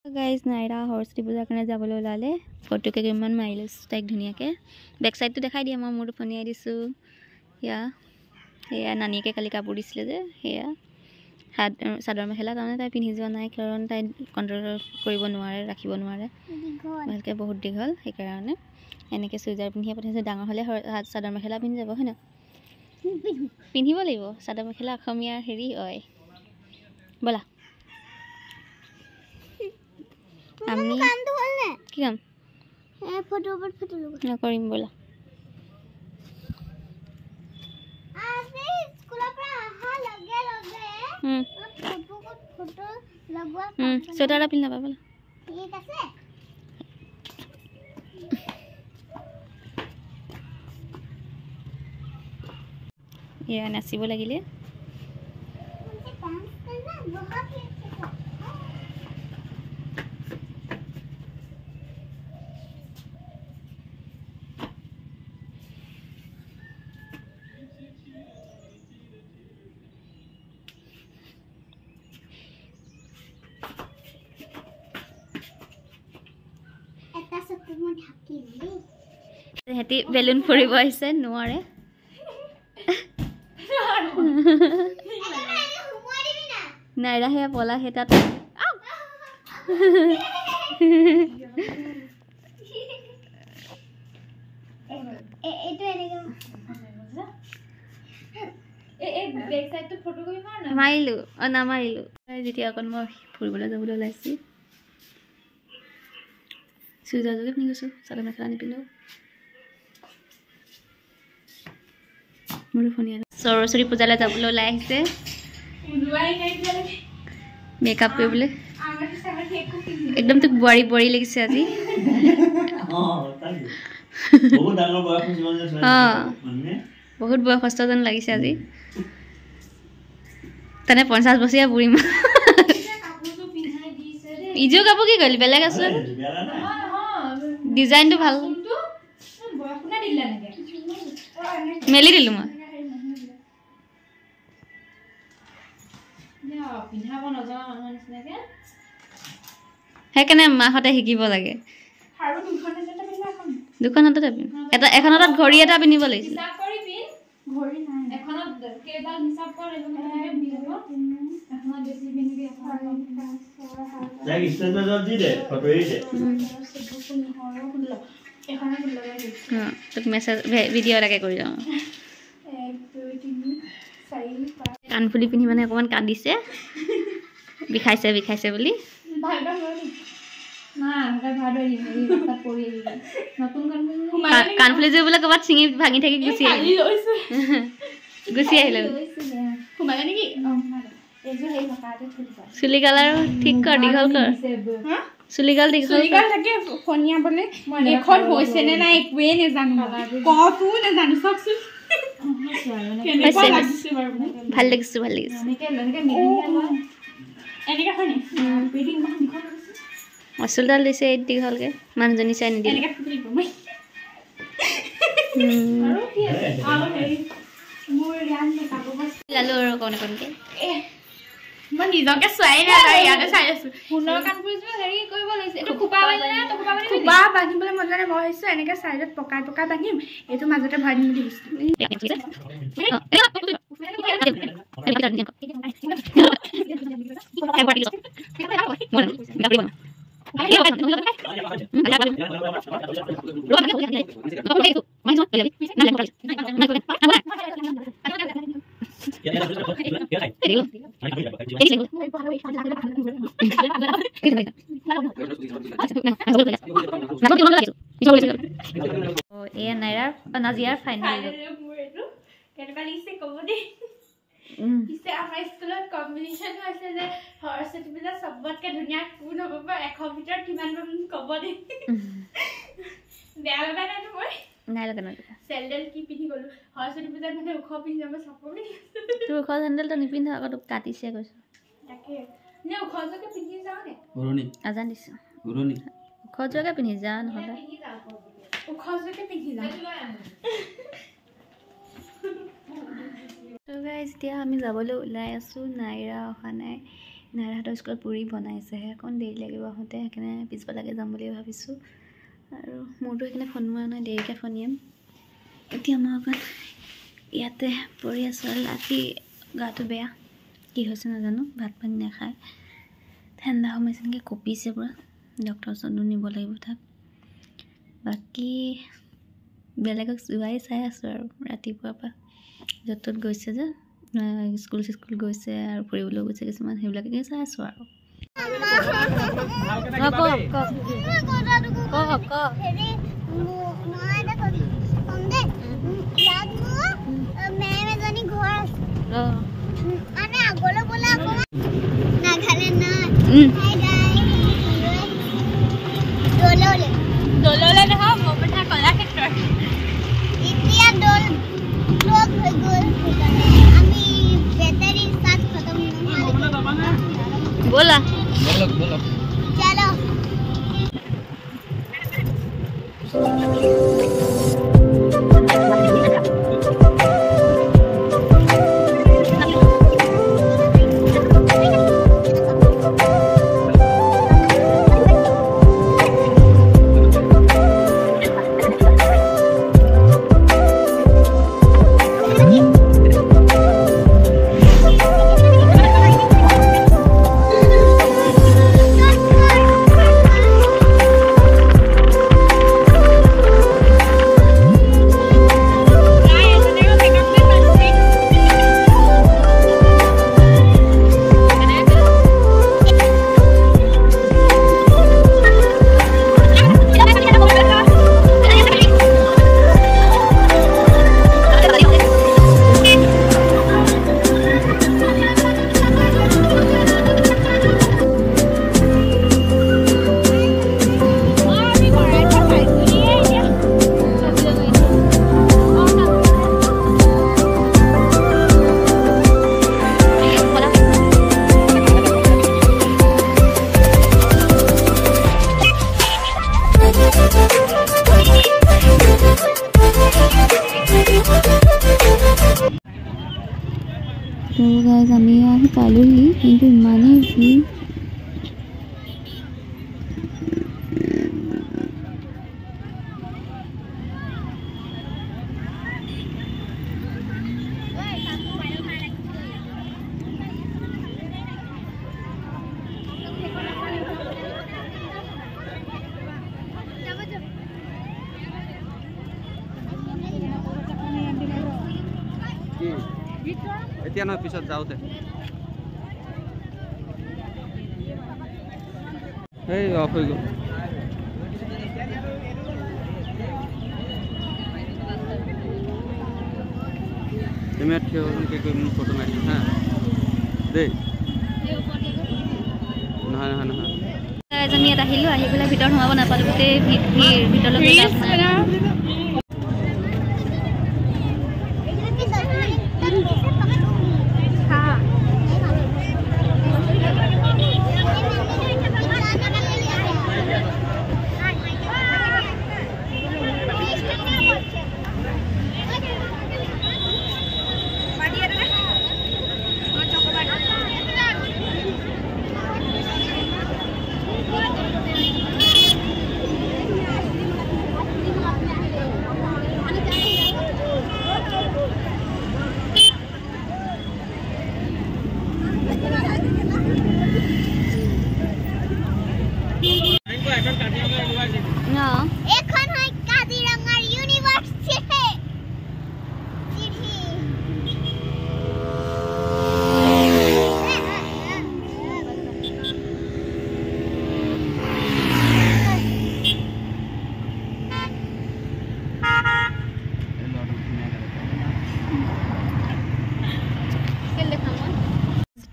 Guys নাইৰা Saraswati পূজাৰ কাৰণে যাবলৈ ওলালে ফটো কেইমান মাৰিলোঁ তাইক ধুনীয়াকৈ বেক চাইডটো দেখাই দিয়ে মই মোৰটো ফনিয়াই দিছোঁ সেয়া নানীয়েকে কালি কাপোৰ দিছিলে যে সেয়া চাদৰ মেখেলা তাৰমানে তাই পিন্ধি যোৱা নাই কাৰণ তাই কণ্ট্ৰল কৰিব নোৱাৰে ৰাখিব নোৱাৰে ভালকৈ বহুত দীঘল সেইকাৰণে এনেকৈ চুইজাৰ পিন্ধিয়ে পঠাইছে ডাঙৰ হ'লে চাদৰ মেখেলা পিন্ধি যাব হয় ন পিন্ধিব লাগিব চাদৰ মেখেলা অসমীয়াৰ হেৰি হয় ব'লা আমি কি কাম নকৰিম ব'লা চুৱেটাৰ এটা পিন্ধি ল'বা ব'লা এয়া নাচিব লাগিলে সিহঁতি বেলুন ফুৰিব আহিছে নোৱাৰে নাইৰা সেয়া পলা সেই তাত মাৰিলোঁ নামাৰিলোঁ যেতিয়া অকণ মই ফুৰিবলৈ যাবলৈ ওলাইছোঁ চুইজাৰযোগে পিন্ধি গৈছোঁ চাদৰ মেখেলা নিপিন্ধো মোৰ ফোন সৰস্বতী পূজালৈ যাবলৈ ওলাই আহিছে মেকআপ কৰিবলৈ একদম তোক বোৱাৰী বোৱাৰী লাগিছে আজি বহুত বয়সস্থ যেন লাগিছে আজি তেনে 50 বছৰীয়া বুঢ়ী মা ইজো কাপোৰ কি কৰিলি বেলেগ আছো ডিজাইনটো ভাল মেলি দিলোঁ মই সেইকাৰণে মাহঁতে শিকিব লাগে দুখন হাততে এটা এখন হাতত ঘড়ী এটা পিন্ধিব লাগিছিল তোক মেছেজ ভিডিঅ' এটাকে কৰি যাওঁ কাণফুলি পিন্ধি মানে অকণমান কান্দিছে বিষাইছে বিষাইছে বুলি কাণফুলিযোৰ বোলে ক'ৰবাত ছিঙি ভাঙি থাকি গুচি আহিলে চুলি কালাৰ ঠিক কৰ দীঘল কৰ চুলি কাল দীঘল থাকে ফনিয়া বলে এখন হৈছে নে নাই একোৱে নেজানো কতো নেজানো চকচোন ভাল লাগিছে মচুলডাল দিছে এই দীঘলকে মানুহজনী চাই নিদিলে লালো আৰু অকণ অকণকে মই নিজকে চোৱাই নাই ইয়াতে চাই আছো সোণৰ কাণফুলিযোৰ হেৰি কৰিব লাগিছে এইটো খোপা বান্ধিবলৈ মন যোৱা নাই মই ভাবিছোঁ এনেকৈ চাইডত পকাই পকাই বান্ধিম এইটো মাজতে ভৰাই দিম বুলি এয়া নাইৰাৰ নাজিয়াৰ ফাইনেল পিছে আমাৰ স্কুলত কম্পিটিশ্যন হৈছে যে সৰস্বতী পূজা চবতকৈ ধুনীয়া কোন হ'ব পাৰে 100 ভিতৰত কিমান ক'ব দেই বেয়া লগা নাই মই নাই লগা নাই চেণ্ডেল কি পিন্ধি গ'লো সৰস্বতী পূজাত মানে ওখ পিন্ধি যাব চাপৰ তোৰ ওখ চেণ্ডেলটো নিপিন্ধ আকৌ তোক কাটিছে কৈছোঁ তাকে নে ওখযোৰকে পিন্ধি যাওঁ নে আজান দিছোঁ ওখযোৰকে পিন্ধি যা নহ'লে ওখযোৰকে পিন্ধি যাওঁ তো গাইজ এতিয়া আমি যাবলৈ ওলাই আছোঁ নাইৰা অহা নাই নাইৰাহঁতৰ স্কুলত পুৰি বনাইছেহে, অকণ দেৰি লাগিব আহোঁতে, সেইকাৰণে পিছবেলাকৈ যাম বুলি ভাবিছোঁ। আৰু মোৰতো সেইকাৰণে ফোন মৰা নাই, দেৰিকৈ ফোনিয়াম। এতিয়া মই অকণ ইয়াতে পৰি আছোঁ আৰু ৰাতি গাটো বেয়া, কি হৈছে নাজানো, ভাত পানী নাখায়, ঠাণ্ডা সোমাইছে নেকি, কঁপিছে পূৰা, ডক্টৰৰ ওচৰত নিব লাগিব তাক। বাকী বেলেগক যোৱাই চাই আছোঁ আৰু ৰাতিপুৱাৰ পৰা য'ত ত'ত গৈছে যে, স্কুল চিস্কুল গৈছে আৰু ফুৰিবলৈ গৈছে কিছুমান, সেইবিলাকে চাই আছোঁ আৰু। बोला बोलो चलो। तो गाइस आम्ही आही पालोही কিন্তু ইমানেই ভিৰ এতিয়া নহয় পিছত যাওঁতে এই অফ হৈ গ'ল। তুমি থিয় হৈ ফটো মাৰিম হা দেই। নহয় নহয় নহয় আমি ইয়াত আহিলোঁ, আহি পেলাই ভিতৰত সোমাব নাপালোঁ, গোটেই ভিতৰলৈ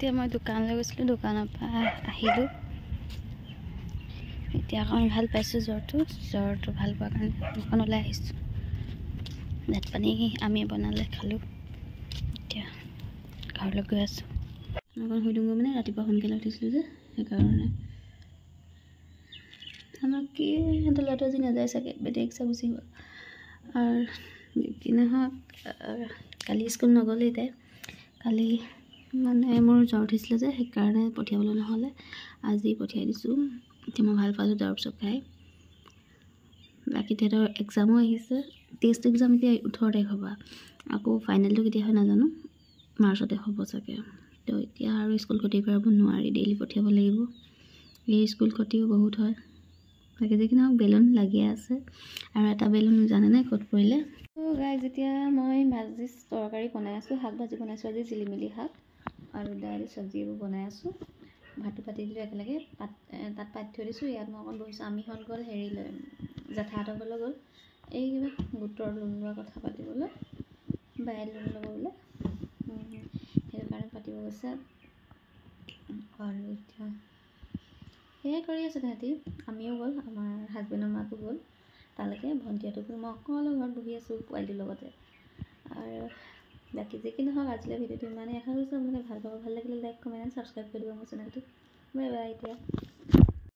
এতিয়া মই দোকানলৈ গৈছিলোঁ, দোকানৰ পৰা আহিলোঁ। এতিয়া অকণ ভাল পাইছোঁ, জ্বৰটো ভাল পোৱাৰ কাৰণে দোকানলৈ আহিছোঁ। ভাত পানী আমি বনালে খালোঁ, এতিয়া ঘৰলৈ গৈ আছোঁ। অকণ শুই দিওঁ মানে ৰাতিপুৱা সোনকালে উঠিছিলোঁ যে সেইকাৰণে। আমাক কি সিহঁতৰ ল'ৰাটো আজি নাযায় চাগে, বেটেৰী ৰিক্সা গুচি গ'ল। আৰু কি নহওক কালি স্কুল নগ'লেই তাই, কালি মানে মোৰ জ্বৰ উঠিছিলে যে সেইকাৰণে পঠিয়াবলৈ নহ'লে আজি পঠিয়াই দিছোঁ। এতিয়া মই ভাল পালোঁ দৰৱ চৰব খাই। বাকী তেহেঁতৰ এক্সামো আহিছে, টেষ্ট এক্সাম এতিয়া 18 তাৰিখ হ'ব। আকৌ ফাইনেলটো কেতিয়া হয় নাজানো, মাৰ্চতে হ'ব চাগে। তো এতিয়া আৰু স্কুল ক্ষতি কৰাব নোৱাৰি, ডেইলি পঠিয়াব লাগিব। এই স্কুল ক্ষতিও বহুত হয়। বাকী যিখিনি হওক বেলুন লাগিয়ে আছে, আৰু এটা বেলুন জানেনে ক'ত পৰিলে? তো গাই যেতিয়া মই ভাজি তৰকাৰী বনাই আছোঁ, শাক ভাজি বনাইছোঁ আজি, জিলিমিলি শাক আৰু দাইল চব্জি এইবোৰ বনাই আছোঁ। ভাতটো পাতি দিলোঁ একেলগে, তাত পাতি থৈ দিছোঁ। ইয়াত মই অকণ বহিছোঁ। আমিহঁত গ'ল হেৰিলৈ, জেঠাহঁতৰ ঘৰলৈ গ'ল, এই কিবা গোটৰ লোন লোৱা কথা পাতিবলৈ, বায়ে লোন ল'ব বোলে, সেইটো কাৰণে পাতিব গৈছে। আৰু এতিয়া সেয়াই কৰি আছে তাহাঁতি। আমিও গ'ল, আমাৰ হাজবেণ্ডৰ মাকো গ'ল তালৈকে, ভণ্টিহঁতকো মই অকলে ঘৰত বহি আছোঁ পোৱালিটোৰ লগতে। আৰু বাকী যি কি নহওক আজিলৈ ভিডিঅ'টো ইমানেই। আশা কৰিছোঁ আপোনালোকে ভাল পাব। ভাল লাগিলে লাইক, কমেণ্ট, ছাবস্ক্ৰাইব কৰি দিব মোৰ চেনেলটো। বাই বাই এতিয়া।